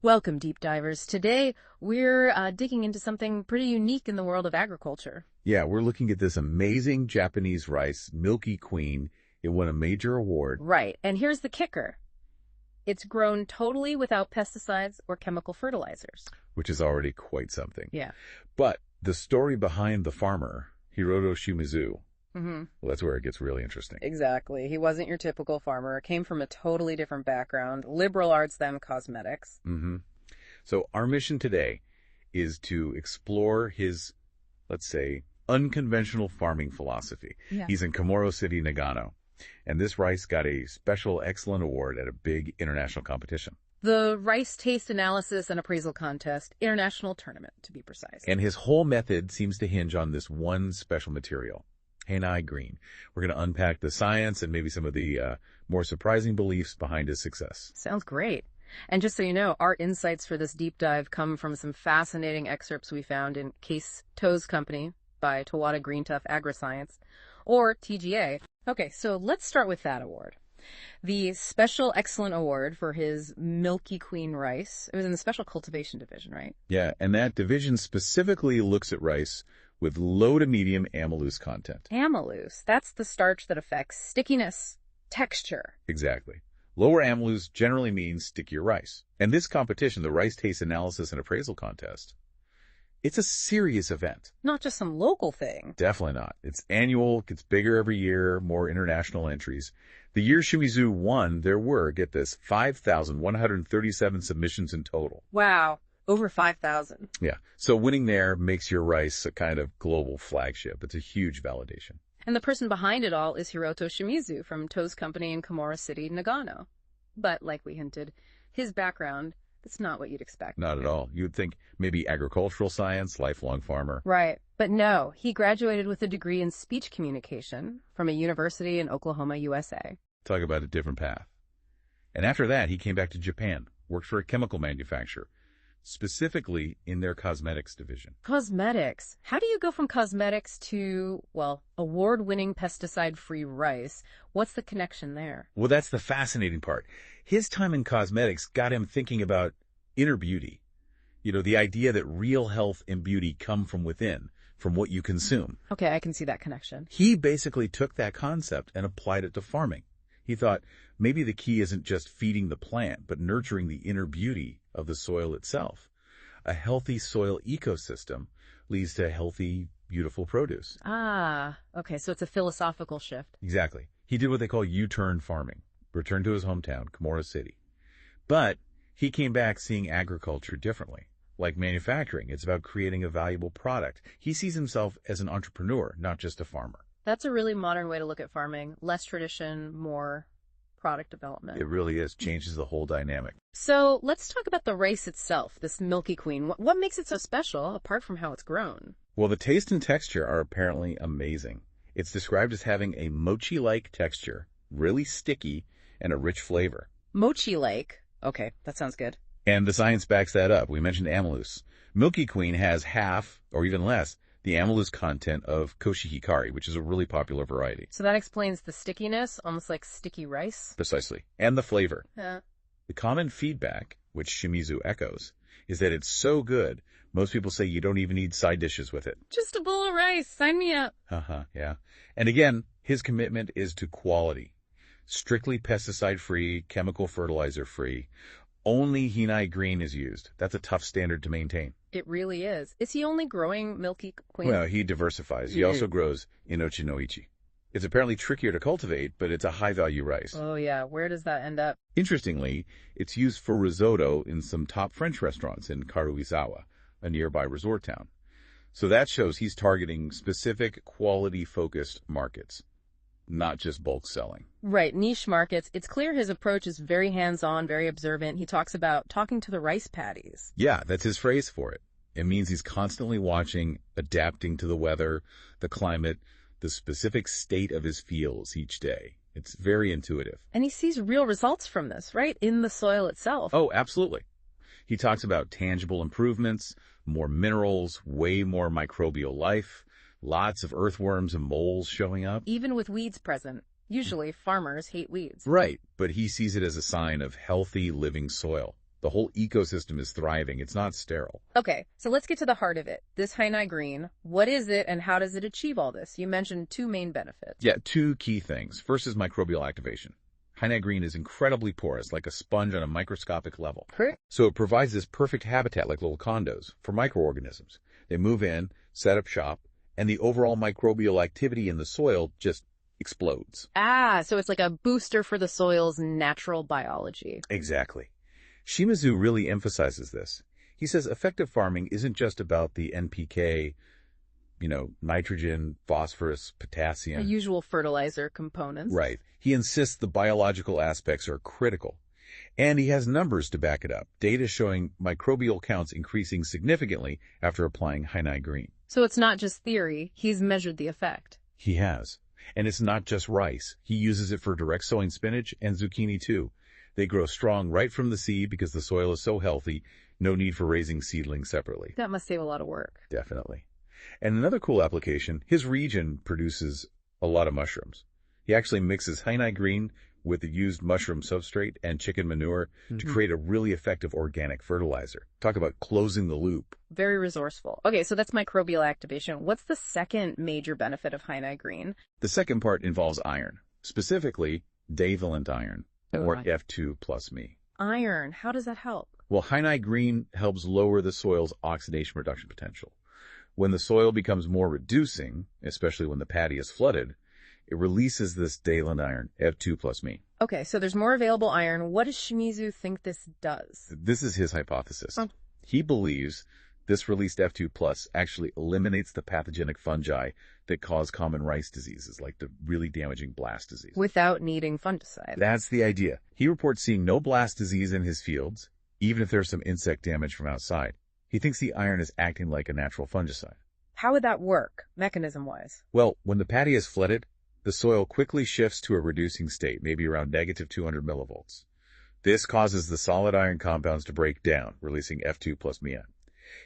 Welcome, deep divers. Today, we're digging into something pretty unique in the world of agriculture. Yeah, we're looking at this amazing Japanese rice, Milky Queen. It won a major award. Right, and here's the kicker. It's grown totally without pesticides or chemical fertilizers. Which is already quite something. Yeah. But the story behind the farmer, Hiroto Shimizu, Mm-hmm. well, that's where it gets really interesting. Exactly. He wasn't your typical farmer. Came from a totally different background. Liberal arts, then cosmetics. Mm-hmm. So our mission today is to explore his, let's say, unconventional farming philosophy. Yeah. He's in Komoro City, Nagano. And this rice got a special excellent award at a big international competition. The Rice Taste Analysis and Appraisal Contest International Tournament, to be precise. And his whole method seems to hinge on this one special material, Hinai Green. We're going to unpack the science and maybe some of the more surprising beliefs behind his success. Sounds great. And just so you know, our insights for this deep dive come from some fascinating excerpts we found in Case Toe's Company by Tawada Green Tough Agriscience, or TGA. Okay, so let's start with that award. The Special Excellent Award for his Milky Queen rice. It was in the Special Cultivation Division, right? Yeah, and that division specifically looks at rice with low to medium amylose content. Amylose. That's the starch that affects stickiness, texture. Exactly. Lower amylose generally means stickier rice. And this competition, the Rice Taste Analysis and Appraisal Contest, it's a serious event. Not just some local thing. Definitely not. It's annual, gets bigger every year, more international entries. The year Shimizu won, there were, get this, 5,137 submissions in total. Wow. Over 5,000. Yeah. So winning there makes your rice a kind of global flagship. It's a huge validation. And the person behind it all is Hiroto Shimizu from Toe's Company in Komoro City, Nagano. But, like we hinted, his background, it's not what you'd expect. Not at all. You'd think maybe agricultural science, lifelong farmer. Right. But no, he graduated with a degree in speech communication from a university in Oklahoma, USA. Talk about a different path. And after that, he came back to Japan, worked for a chemical manufacturer, specifically in their cosmetics division. Cosmetics. How do you go from cosmetics to, well, award-winning pesticide-free rice? What's the connection there? Well, that's the fascinating part. His time in cosmetics got him thinking about inner beauty. You know, the idea that real health and beauty come from within, from what you consume. Okay, I can see that connection. He basically took that concept and applied it to farming. He thought maybe the key isn't just feeding the plant, but nurturing the inner beauty of the soil itself. A healthy soil ecosystem leads to healthy, beautiful produce. Ah, okay, so it's a philosophical shift. Exactly. He did what they call U-turn farming, returned to his hometown, Komoro City. But he came back seeing agriculture differently. Like manufacturing, it's about creating a valuable product. He sees himself as an entrepreneur, not just a farmer. That's a really modern way to look at farming. Less tradition, more product development. It really is. Changes the whole dynamic. So let's talk about the rice itself, this Milky Queen. What makes it so special, apart from how it's grown? Well, the taste and texture are apparently amazing. It's described as having a mochi-like texture, really sticky, and a rich flavor. Mochi-like? Okay, that sounds good. And the science backs that up. We mentioned amylose. Milky Queen has half, or even less, the amylose content of koshihikari, which is a really popular variety. So that explains the stickiness, almost like sticky rice? Precisely. And the flavor. Yeah. The common feedback, which Shimizu echoes, is that it's so good, most people say you don't even need side dishes with it. Just a bowl of rice. Sign me up. Yeah. And again, his commitment is to quality. Strictly pesticide-free, chemical fertilizer-free. Only Hinai Green is used. That's a tough standard to maintain. It really is. Is he only growing Milky Queen? Well, he diversifies. He also grows Inochi no Ichi. It's apparently trickier to cultivate, but it's a high-value rice. Oh, yeah. Where does that end up? Interestingly, it's used for risotto in some top French restaurants in Karuizawa, a nearby resort town. So that shows he's targeting specific quality-focused markets, not just bulk selling. Right, niche markets. It's clear his approach is very hands-on, very observant. He talks about talking to the rice paddies. Yeah, that's his phrase for it. It means he's constantly watching, adapting to the weather, the climate, the specific state of his fields each day. It's very intuitive. And he sees real results from this, right? In the soil itself. Oh, absolutely. He talks about tangible improvements, more minerals, way more microbial life, lots of earthworms and moles showing up. Even with weeds present. Usually, farmers hate weeds. Right, but he sees it as a sign of healthy living soil. The whole ecosystem is thriving. It's not sterile. Okay, so let's get to the heart of it. This Hinai Green, what is it and how does it achieve all this? You mentioned two main benefits. Yeah, two key things. First is microbial activation. Hinai Green is incredibly porous, like a sponge on a microscopic level. So it provides this perfect habitat, like little condos, for microorganisms. They move in, set up shop, and the overall microbial activity in the soil just explodes. Ah, so it's like a booster for the soil's natural biology. Exactly. Shimizu really emphasizes this. He says effective farming isn't just about the NPK, nitrogen, phosphorus, potassium. The usual fertilizer components. Right. He insists the biological aspects are critical. And he has numbers to back it up, data showing microbial counts increasing significantly after applying Hinai Green. So it's not just theory, he's measured the effect. He has. And it's not just rice. He uses it for direct sowing spinach and zucchini too. They grow strong right from the seed because the soil is so healthy, no need for raising seedlings separately. That must save a lot of work. Definitely. And another cool application, his region produces a lot of mushrooms. He actually mixes Hinai Green with the used mushroom substrate and chicken manure to create a really effective organic fertilizer. Talk about closing the loop. Very resourceful. Okay, so that's microbial activation. What's the second major benefit of Hinai Green? The second part involves iron, specifically divalent iron, or F2 plus Me. Iron, how does that help? Well, Hinai Green helps lower the soil's oxidation reduction potential. When the soil becomes more reducing, especially when the paddy is flooded, it releases this divalent iron, F2 plus Me. Okay, so there's more available iron. What does Shimizu think this does? This is his hypothesis. He believes this released F2 plus actually eliminates the pathogenic fungi that cause common rice diseases, like the really damaging blast disease. Without needing fungicide. That's the idea. He reports seeing no blast disease in his fields, even if there's some insect damage from outside. He thinks the iron is acting like a natural fungicide. How would that work, mechanism-wise? Well, when the paddy is flooded, the soil quickly shifts to a reducing state, maybe around negative 200 millivolts. This causes the solid iron compounds to break down, releasing F2 plus Me.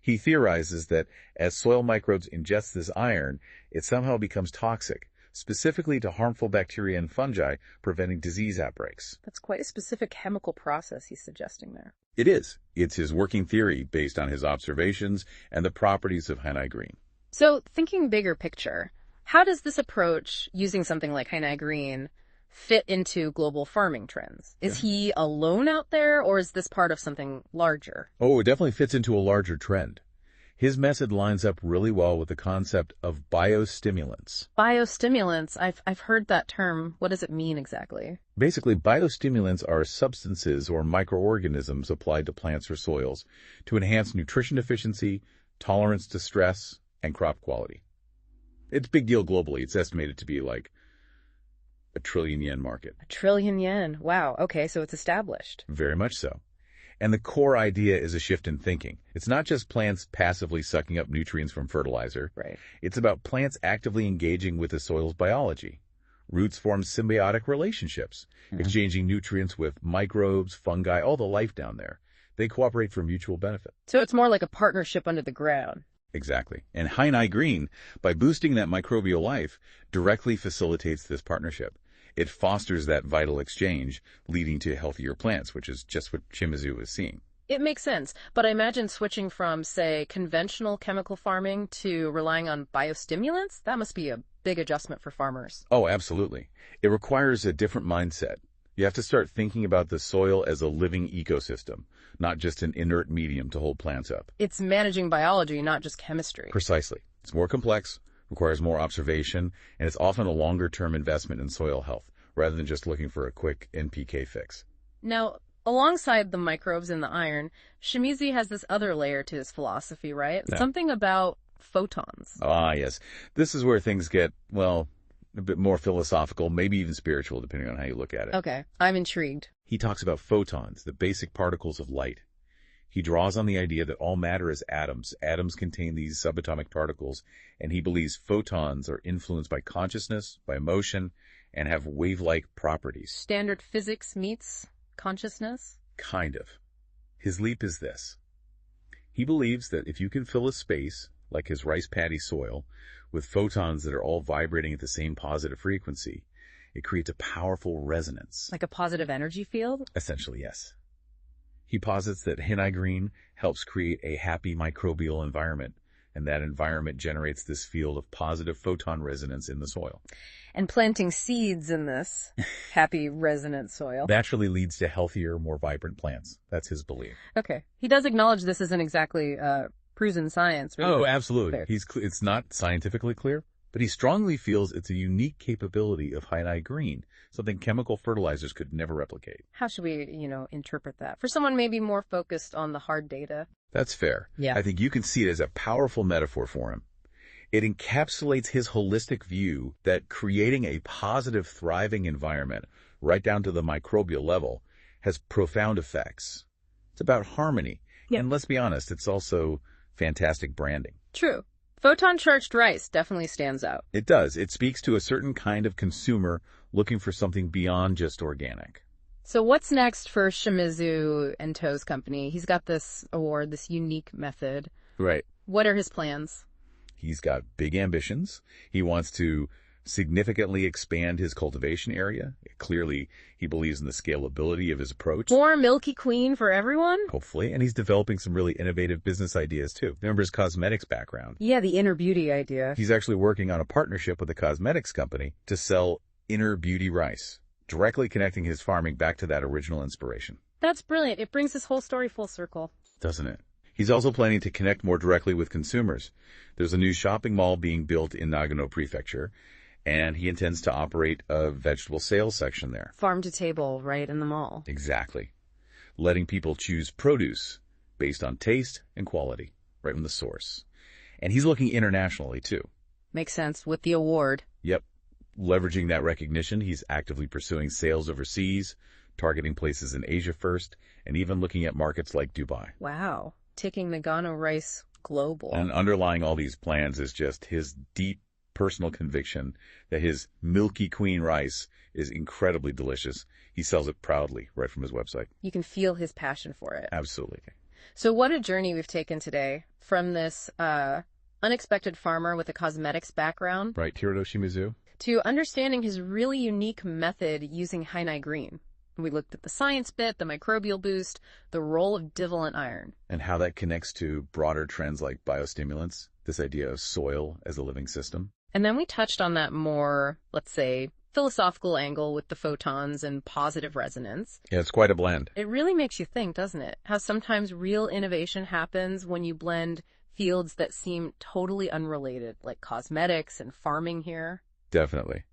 He theorizes that as soil microbes ingest this iron, it somehow becomes toxic, specifically to harmful bacteria and fungi, preventing disease outbreaks. That's quite a specific chemical process he's suggesting there. It is. It's his working theory based on his observations and the properties of Hinai Green. So, thinking bigger picture, how does this approach, using something like Hinai Green, fit into global farming trends? Is he alone out there, or is this part of something larger? Oh, it definitely fits into a larger trend. His method lines up really well with the concept of biostimulants. Biostimulants, I've heard that term. What does it mean exactly? Basically, biostimulants are substances or microorganisms applied to plants or soils to enhance nutrition efficiency, tolerance to stress, and crop quality. It's a big deal globally. It's estimated to be like a trillion yen market. A trillion yen. Wow. Okay, so it's established. Very much so. And the core idea is a shift in thinking. It's not just plants passively sucking up nutrients from fertilizer. Right. It's about plants actively engaging with the soil's biology. Roots form symbiotic relationships, exchanging nutrients with microbes, fungi, all the life down there. They cooperate for mutual benefit. So it's more like a partnership under the ground. Exactly. And Hinai Green, by boosting that microbial life, directly facilitates this partnership. It fosters that vital exchange, leading to healthier plants, which is just what Shimizu is seeing. It makes sense, but I imagine switching from, say, conventional chemical farming to relying on biostimulants, that must be a big adjustment for farmers. Oh, absolutely. It requires a different mindset. You have to start thinking about the soil as a living ecosystem, not just an inert medium to hold plants up. It's managing biology, not just chemistry. Precisely. It's more complex, requires more observation, and it's often a longer-term investment in soil health, rather than just looking for a quick NPK fix. Now, alongside the microbes and the iron, Shimizu has this other layer to his philosophy, right? Yeah. Something about photons. Ah, yes. This is where things get, well, a bit more philosophical, maybe even spiritual, depending on how you look at it. Okay, I'm intrigued. He talks about photons, the basic particles of light. He draws on the idea that all matter is atoms. Atoms contain these subatomic particles, and he believes photons are influenced by consciousness, by emotion, and have wave-like properties. Standard physics meets consciousness? Kind of. His leap is this. He believes that if you can fill a space, like his rice paddy soil, with photons that are all vibrating at the same positive frequency, it creates a powerful resonance. Like a positive energy field? Essentially, yes. He posits that Hinai Green helps create a happy microbial environment, and that environment generates this field of positive photon resonance in the soil. And planting seeds in this happy resonant soil. Naturally leads to healthier, more vibrant plants. That's his belief. Okay. He does acknowledge this isn't exactly proven science. Right? Oh, absolutely. It's not scientifically clear, but he strongly feels it's a unique capability of Hinai Green, something chemical fertilizers could never replicate. How should we, interpret that? For someone maybe more focused on the hard data. That's fair. Yeah. I think you can see it as a powerful metaphor for him. It encapsulates his holistic view that creating a positive, thriving environment, right down to the microbial level, has profound effects. It's about harmony. Yep. And let's be honest, it's also fantastic branding. True. Photon-charged rice definitely stands out. It does. It speaks to a certain kind of consumer looking for something beyond just organic. So what's next for Shimizu and To's company? He's got this award, this unique method. Right. What are his plans? He's got big ambitions. He wants to significantly expand his cultivation area. Clearly, he believes in the scalability of his approach. More Milky Queen for everyone? Hopefully. And he's developing some really innovative business ideas, too. Remember his cosmetics background? Yeah, the inner beauty idea. He's actually working on a partnership with a cosmetics company to sell inner beauty rice, directly connecting his farming back to that original inspiration. That's brilliant. It brings this whole story full circle. Doesn't it? He's also planning to connect more directly with consumers. There's a new shopping mall being built in Nagano Prefecture, and he intends to operate a vegetable sales section there. Farm to table, right in the mall. Exactly. Letting people choose produce based on taste and quality, right from the source. And he's looking internationally, too. Makes sense with the award. Yep. Leveraging that recognition, he's actively pursuing sales overseas, targeting places in Asia first, and even looking at markets like Dubai. Wow. Taking Nagano rice global. And underlying all these plans is just his deep personal conviction that his Milky Queen rice is incredibly delicious. He sells it proudly right from his website. You can feel his passion for it. Absolutely. So what a journey we've taken today from this unexpected farmer with a cosmetics background. Right, Hiroto Shimizu. To understanding his really unique method using Hinai Green. We looked at the science bit, the microbial boost, the role of divalent iron. And how that connects to broader trends like biostimulants, this idea of soil as a living system. And then we touched on that more, let's say, philosophical angle with the photons and positive resonance. Yeah, it's quite a blend. It really makes you think, doesn't it? How sometimes real innovation happens when you blend fields that seem totally unrelated, like cosmetics and farming here. Definitely.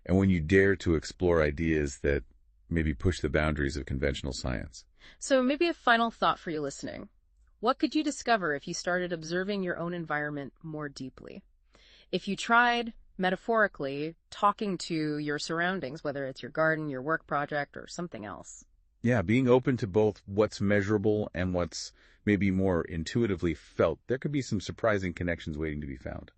And when you dare to explore ideas that maybe push the boundaries of conventional science. So maybe a final thought for you listening. What could you discover if you started observing your own environment more deeply? If you tried, metaphorically, talking to your surroundings, whether it's your garden, your work project, or something else. Yeah, being open to both what's measurable and what's maybe more intuitively felt, there could be some surprising connections waiting to be found.